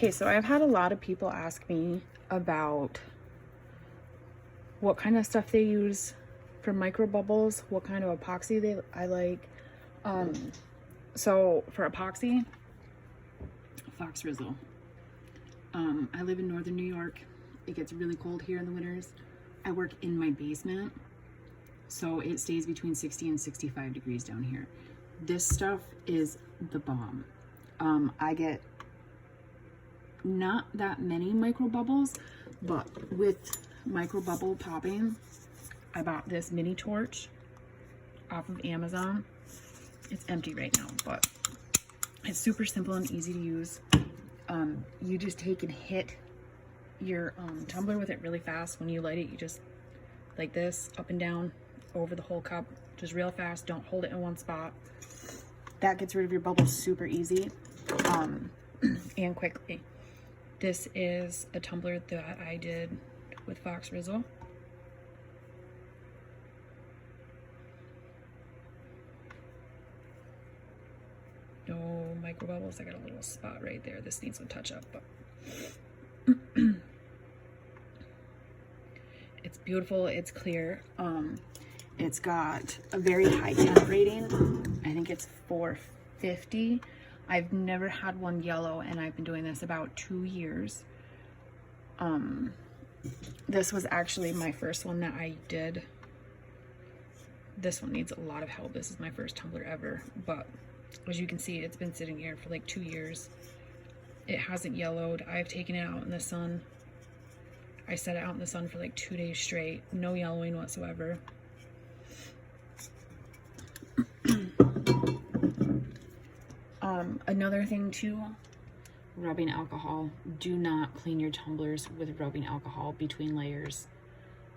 Okay, so I've had a lot of people ask me about what kind of stuff they use for micro bubbles, what kind of epoxy I like. So for epoxy, Fox Rizzle. I live in northern New York. It gets really cold here in the winters. I work in my basement, so it stays between 60 and 65 degrees down here. This stuff is the bomb. I get not that many micro bubbles, but with micro bubble popping, I bought this mini torch off of Amazon. It's empty right now, but it's super simple and easy to use. You just take and hit your tumbler with it really fast. When you light it, you just like this, up and down over the whole cup, just real fast. Don't hold it in one spot. That gets rid of your bubbles super easy and quickly. This is a tumbler that I did with Fox Rizzle. No micro bubbles. I got a little spot right there. This needs some touch up, but it's beautiful. It's clear. It's got a very high temp rating. I think it's 450. I've never had one yellow, and I've been doing this about 2 years. This was actually my first one that I did. This one needs a lot of help. This is my first tumbler ever, but as you can see, it's been sitting here for like 2 years. It hasn't yellowed. I've taken it out in the sun. I set it out in the sun for like 2 days straight. No yellowing whatsoever. Another thing too, rubbing alcohol. Do not clean your tumblers with rubbing alcohol between layers.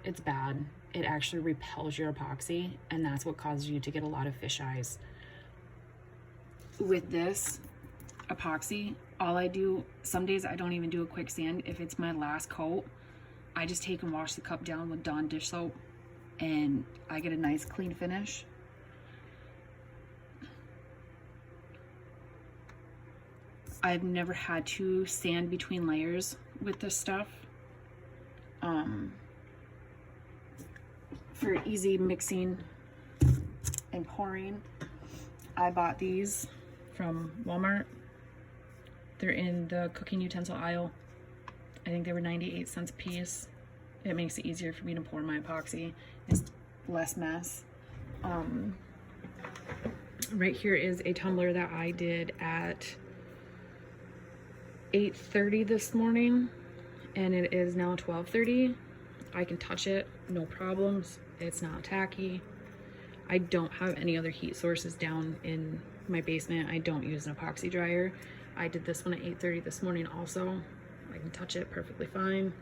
It's bad. It actually repels your epoxy, and that's what causes you to get a lot of fish eyes. With this epoxy, all I do, some days I don't even do a quick sand. If it's my last coat, I just take and wash the cup down with Dawn dish soap, and I get a nice clean finish. I've never had to sand between layers with this stuff. For easy mixing and pouring, I bought these from Walmart. They're in the cooking utensil aisle. I think they were 98 cents a piece. It makes it easier for me to pour my epoxy. It's less mess. Right here is a tumbler that I did at 8:30 this morning, and it is now 12:30. I can touch it, no problems. It's not tacky. I don't have any other heat sources down in my basement. I don't use an epoxy dryer. I did this one at 8:30 this morning also. I can touch it perfectly fine.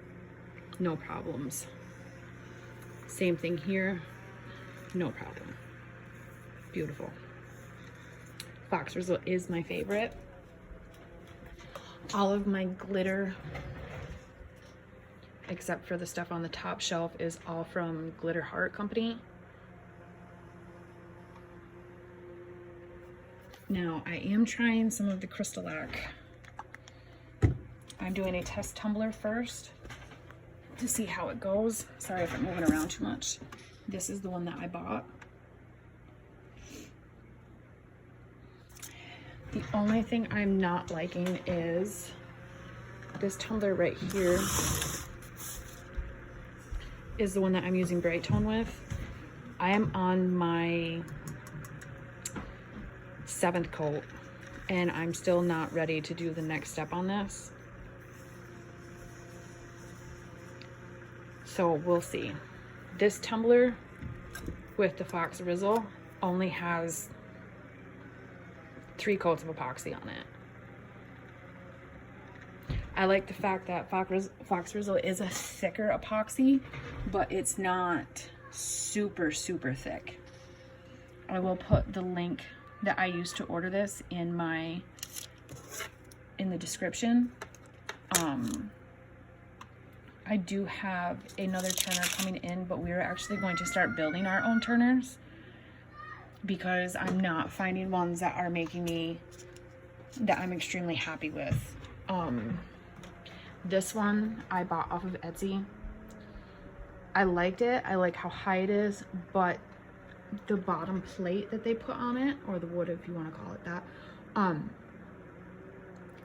No problems. Same thing here. No problem. Beautiful. Fox Rizzle is my favorite. All of my glitter, except for the stuff on the top shelf, is all from Glitter Heart Company. Now, I am trying some of the Crystal-Lac. I'm doing a test tumbler first to see how it goes. Sorry if I'm moving around too much. This is the one that I bought. The only thing I'm not liking is this tumbler right here is the one that I'm using Bright Tone with. I am on my 7th coat, and I'm still not ready to do the next step on this. So we'll see. This tumbler with the Fox Rizzle only has 3 coats of epoxy on it. I like the fact that Fox Rizzle is a thicker epoxy, but it's not super, super thick. I will put the link that I used to order this in the description. I do have another turner coming in, but we are actually going to start building our own turners because I'm not finding ones that are making me, that I'm extremely happy with. This one I bought off of Etsy. I liked it. I like how high it is, but the bottom plate that they put on it, or the wood if you want to call it that,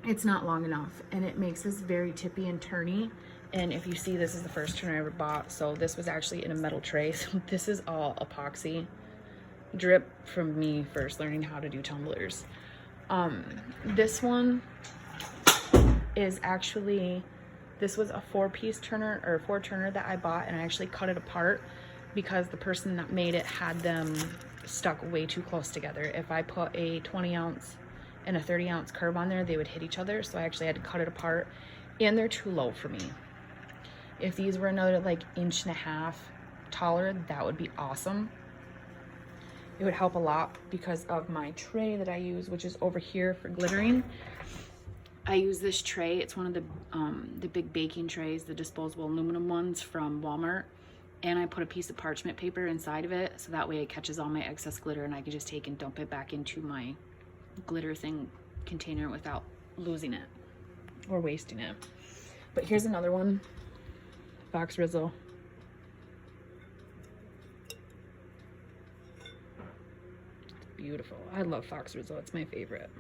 it's not long enough, and it makes this very tippy and turny. And if you see, this is the first turner I ever bought, so this was actually in a metal tray. So this is all epoxy drip from me first learning how to do tumblers. This one is actually, this was a 4-piece turner, or 4-turner that I bought, and I actually cut it apart because the person that made it had them stuck way too close together. If I put a 20-ounce and a 30-ounce curve on there, they would hit each other, so I actually had to cut it apart, and they're too low for me. If these were another like 1.5 inches taller, that would be awesome. It would help a lot because of my tray that I use, which is over here for glittering. I use this tray. It's one of the big baking trays, the disposable aluminum ones from Walmart. And I put a piece of parchment paper inside of it, so that way it catches all my excess glitter, and I can just take and dump it back into my glitter thing container without losing it or wasting it. But here's another one, Fox Rizzle. It's beautiful. I love Fox Rizzle. It's my favorite.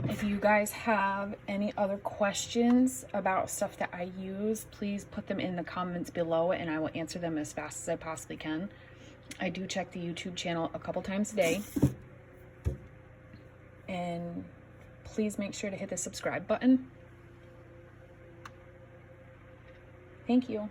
If you guys have any other questions about stuff that I use, please put them in the comments below and I will answer them as fast as I possibly can. I do check the YouTube channel a couple times a day. And please make sure to hit the subscribe button. Thank you.